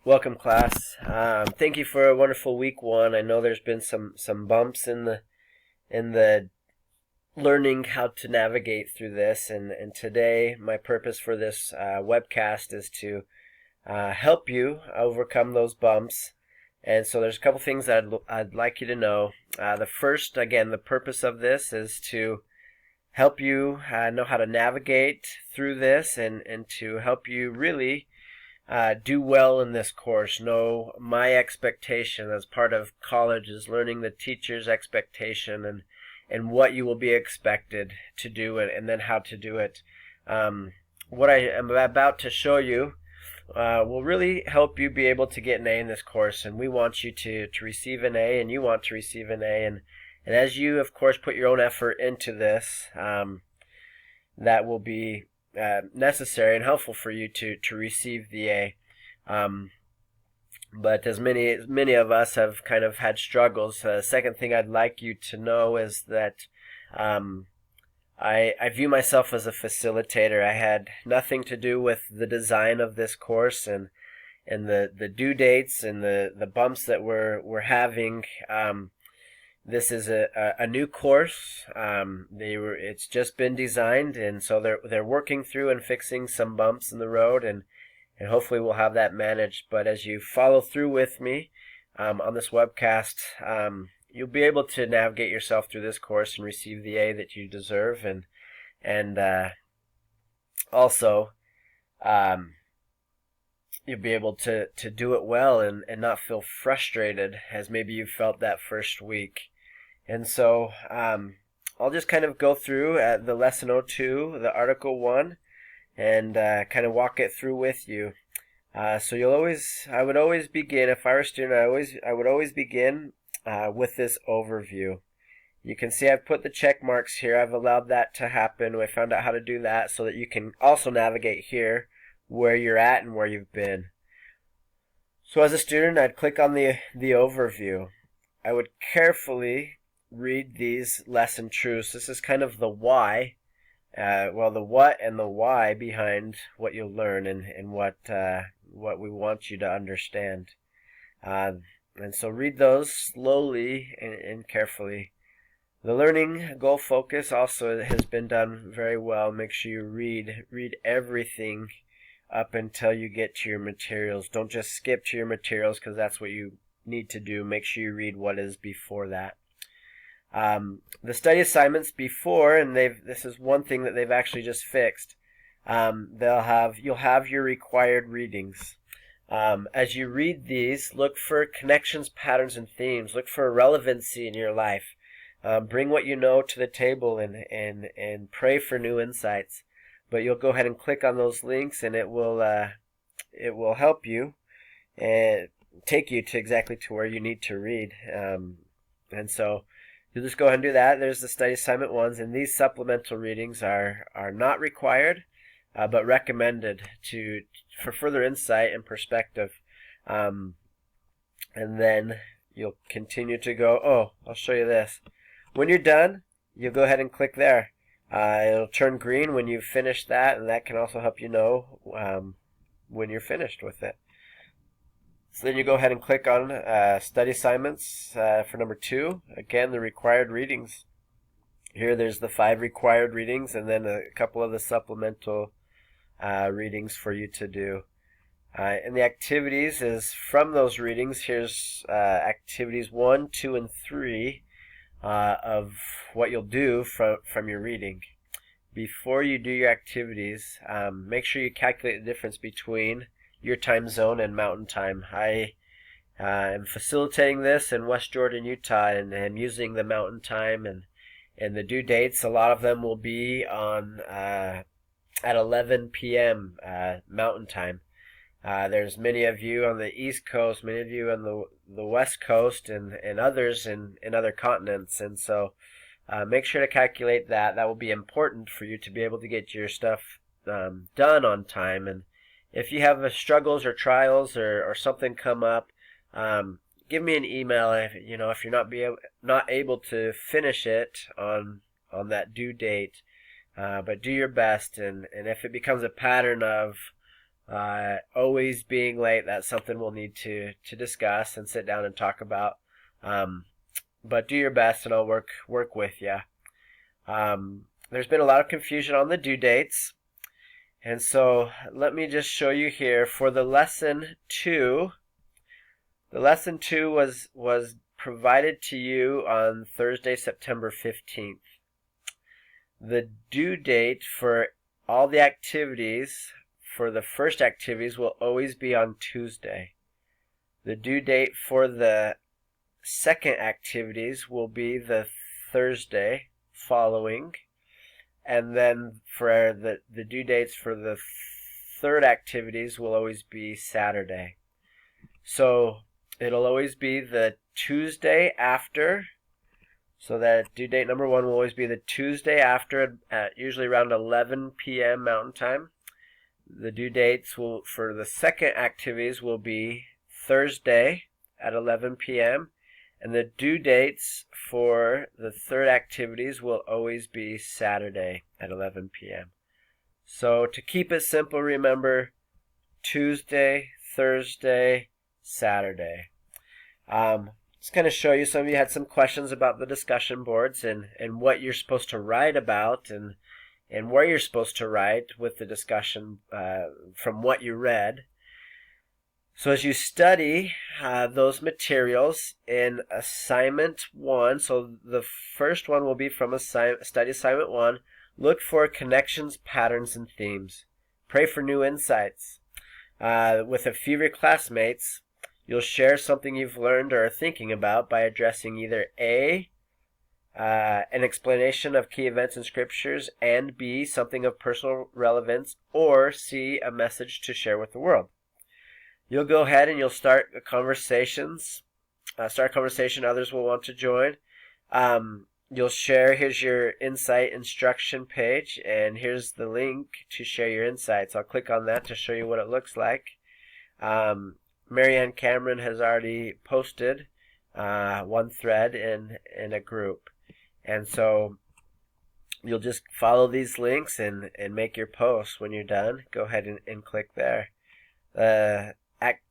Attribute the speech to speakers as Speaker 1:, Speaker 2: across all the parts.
Speaker 1: Welcome, class. Thank you for a wonderful week one. I know there's been some bumps in the learning how to navigate through this, and today my purpose for this webcast is to help you overcome those bumps. And so there's a couple things that I'd like you to know. The first, again, the purpose of this is to help you know how to navigate through this and to help you really do well in this course. Know my expectation as part of college is learning the teacher's expectation and what you will be expected to do and then how to do it. What I am about to show you will really help you be able to get an A in this course, and we want you to receive an A, and you want to receive an A, and as you, of course, put your own effort into this, that will be necessary and helpful for you to receive the A. But as many of us have kind of had struggles, the second thing I'd like you to know is that I view myself as a facilitator. I had nothing to do with the design of this course and the due dates and the bumps that we're having. This is a new course. It's just been designed, and so they're working through and fixing some bumps in the road, and hopefully we'll have that managed. But as you follow through with me on this webcast, you'll be able to navigate yourself through this course and receive the A that you deserve, and also you'll be able to do it well and not feel frustrated as maybe you felt that first week. And so I'll just kind of go through the lesson 02, the article 1, and kind of walk it through with you. So I would always begin, if I were a student, I would always begin with this overview. You can see I've put the check marks here. I've allowed that to happen. I found out how to do that so that you can also navigate here where you're at and where you've been. So as a student, I'd click on the overview. I would carefully read these lesson truths. This is kind of the why, the what and the why behind what you'll learn and what we want you to understand. And so read those slowly and carefully. The learning goal focus also has been done very well. Make sure you read everything up until you get to your materials. Don't just skip to your materials, because that's what you need to do. Make sure you read what is before that. The study assignments before, and this is one thing that they've actually just fixed. You'll have your required readings. As you read these, look for connections, patterns, and themes. Look for relevancy in your life. Bring what you know to the table and pray for new insights. But you'll go ahead and click on those links, and it will help you and take you to exactly to where you need to read. And so you'll just go ahead and do that. There's the study assignment ones, and these supplemental readings are not required, but recommended for further insight and perspective. And then you'll continue to go. I'll show you this. When you're done, you'll go ahead and click there. It'll turn green when you've finished that, and that can also help you know when you're finished with it. So then you go ahead and click on study assignments for number 2. Again, the required readings. Here there's the 5 required readings, and then a couple of the supplemental readings for you to do. And the activities is from those readings. Here's activities 1, 2, and 3 of what you'll do from your reading. Before you do your activities, make sure you calculate the difference between your time zone and mountain time. I am facilitating this in West Jordan, Utah, and I'm using the mountain time and the due dates. A lot of them will be on at 11 p.m. Mountain time. There's many of you on the East Coast, many of you on the West Coast, and others in other continents. And so make sure to calculate that. That will be important for you to be able to get your stuff done on time. And if you have struggles or trials or something come up, give me an email. If you're not able to finish it on that due date, but do your best. And if it becomes a pattern of Always being late, that's something we'll need to discuss and sit down and talk about. But do your best and I'll work with you. There's been a lot of confusion on the due dates. And so let me just show you here for the lesson 2. The lesson 2 was provided to you on Thursday, September 15th. The due date for all the activities, for the first activities, will always be on Tuesday. The due date for the second activities will be the Thursday following. And then for the due dates for the third activities will always be Saturday. So it'll always be the Tuesday after. So that due date number 1 will always be the Tuesday after, at usually around 11 p.m. Mountain Time. The due dates for the second activities will be Thursday at 11 p.m. And the due dates for the third activities will always be Saturday at 11 p.m. So to keep it simple, remember Tuesday, Thursday, Saturday. Just kind of show you, some of you had some questions about the discussion boards and what you're supposed to write about and where you're supposed to write with the discussion from what you read. So as you study those materials in assignment 1, so the first one will be from study assignment 1, look for connections, patterns, and themes. Pray for new insights. With a few of your classmates, you'll share something you've learned or are thinking about by addressing either A, an explanation of key events in scriptures, and B, something of personal relevance, or C, a message to share with the world. You'll go ahead and you'll start conversations. Start a conversation others will want to join. You'll share, here's your insight instruction page, and here's the link to share your insights. I'll click on that to show you what it looks like. Marianne Cameron has already posted one thread in a group. And so you'll just follow these links and make your post. When you're done, go ahead and click there.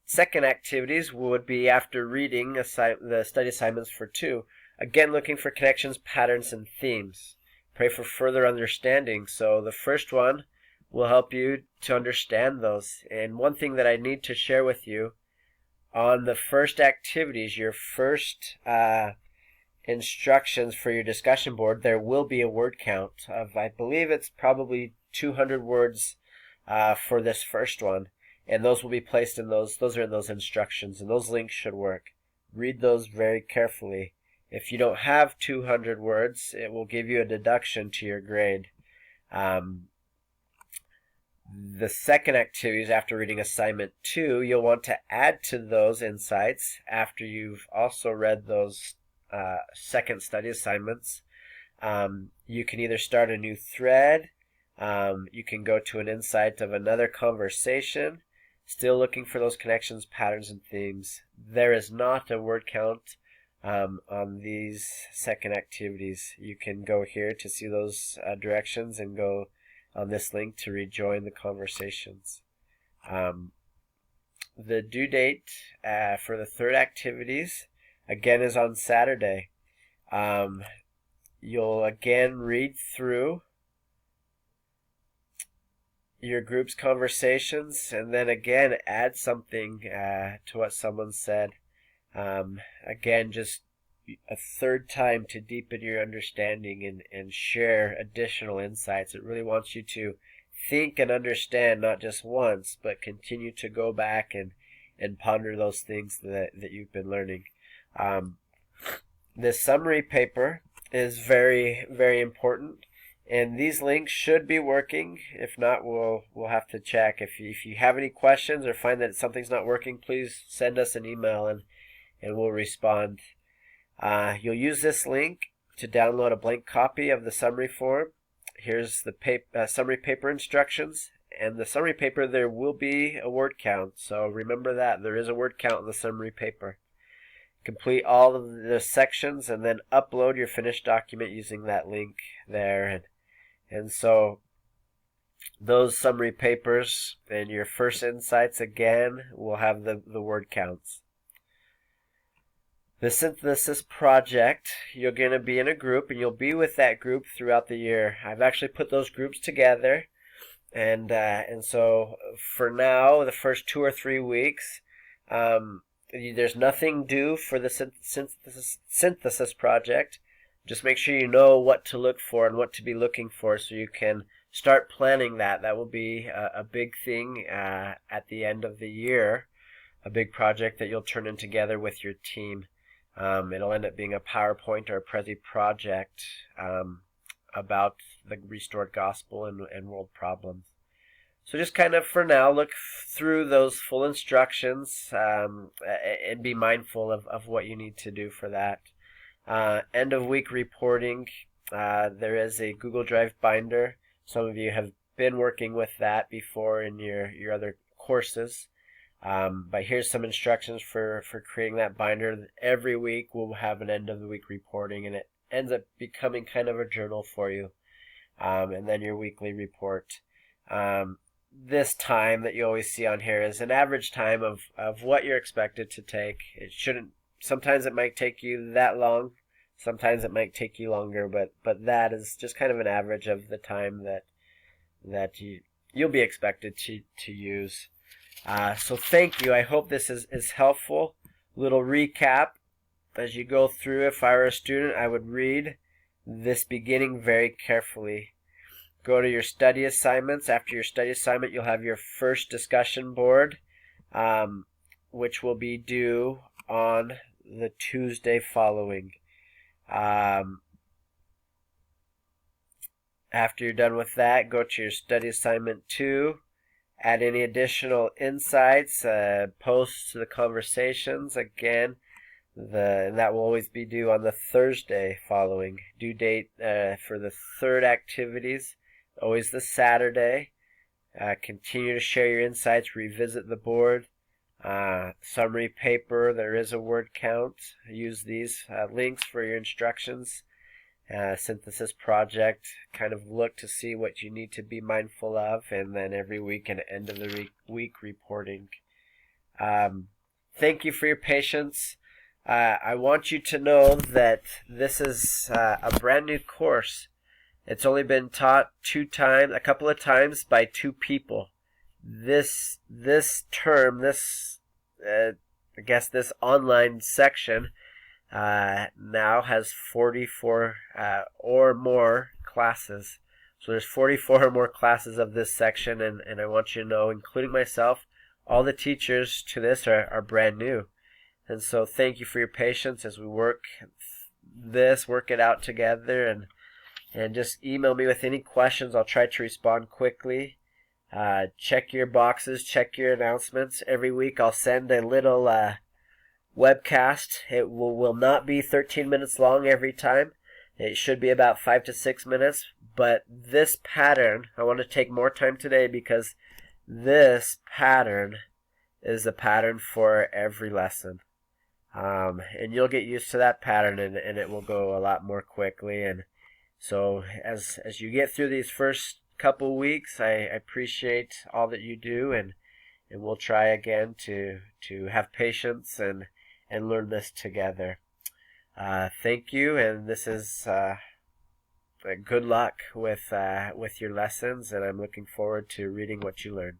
Speaker 1: Second activities would be after reading the study assignments for 2. Again, looking for connections, patterns, and themes. Pray for further understanding. So the first one will help you to understand those. And one thing that I need to share with you, on the first activities, your first instructions for your discussion board, there will be a word count of, I believe it's probably 200 words for this first one. And those will be placed in those are in those instructions, and those links should work. Read those very carefully. If you don't have 200 words, it will give you a deduction to your grade. The second activity is after reading assignment 2. You'll want to add to those insights after you've also read those second study assignments. You can either start a new thread. You can go to an insight of another conversation. Still looking for those connections, patterns, and themes. There is not a word count on these second activities. You can go here to see those directions and go on this link to rejoin the conversations. The due date for the third activities, again, is on Saturday. You'll again read through your group's conversations and then again add something to what someone said. Again, just a third time to deepen your understanding and share additional insights. It really wants you to think and understand not just once, but continue to go back and ponder those things that you've been learning. This summary paper is very, very important. And these links should be working. If not, we'll have to check. If you have any questions or find that something's not working, please send us an email and we'll respond. You'll use this link to download a blank copy of the summary form. Here's the summary paper instructions. And the summary paper, there will be a word count. So remember that. There is a word count in the summary paper. Complete all of the sections and then upload your finished document using that link there. And so those summary papers and your first insights again will have the word counts. The synthesis project, you're going to be in a group and you'll be with that group throughout the year. I've actually put those groups together, and so for now, the first 2 or 3 weeks, there's nothing due for the synthesis project. Just make sure you know what to look for and what to be looking for so you can start planning that. That will be a big thing at the end of the year, a big project that you'll turn in together with your team. It'll end up being a PowerPoint or a Prezi project about the restored gospel and world problems. So just kind of for now, look through those full instructions and be mindful of what you need to do for that. End of week reporting, there is a Google Drive binder. Some of you have been working with that before in your other courses. But here's some instructions for creating that binder. Every week we'll have an end of the week reporting, and it ends up becoming kind of a journal for you. And then your weekly report. This time that you always see on here is an average time of what you're expected to take. It shouldn't, sometimes it might take you that long, sometimes it might take you longer, but that is just kind of an average of the time that you'll be expected to use. So thank you. I hope this is helpful. Little recap as you go through. If I were a student, I would read this beginning very carefully. Go to your study assignments. After your study assignment, you'll have your first discussion board, which will be due on the Tuesday following. After you're done with that, go to your study assignment 2. Add any additional insights, posts to the conversations. Again, that will always be due on the Thursday following. Due date for the third activities, always the Saturday. Continue to share your insights, revisit the board. Summary paper, there is a word count. Use these links for your instructions. Synthesis project, kind of look to see what you need to be mindful of, and then every week and end of the week reporting. Thank you for your patience. I want you to know that this is a brand new course. It's only been taught a couple of times by 2 people. This term, I guess this online section now has 44 or more classes. So there's 44 or more classes of this section, and I want you to know, including myself, all the teachers to this are brand new. And so thank you for your patience as we work it out together, and just email me with any questions. I'll try to respond quickly. Check your boxes, check your announcements. Every week I'll send a little webcast. It will not be 13 minutes long every time. It should be about 5 to 6 minutes. But this pattern, I want to take more time today because this pattern is the pattern for every lesson. And you'll get used to that pattern, and it will go a lot more quickly. And so as you get through these first couple weeks, I appreciate all that you do, and we'll try again to have patience and learn this together. Thank you, and this is good luck with your lessons, and I'm looking forward to reading what you learn.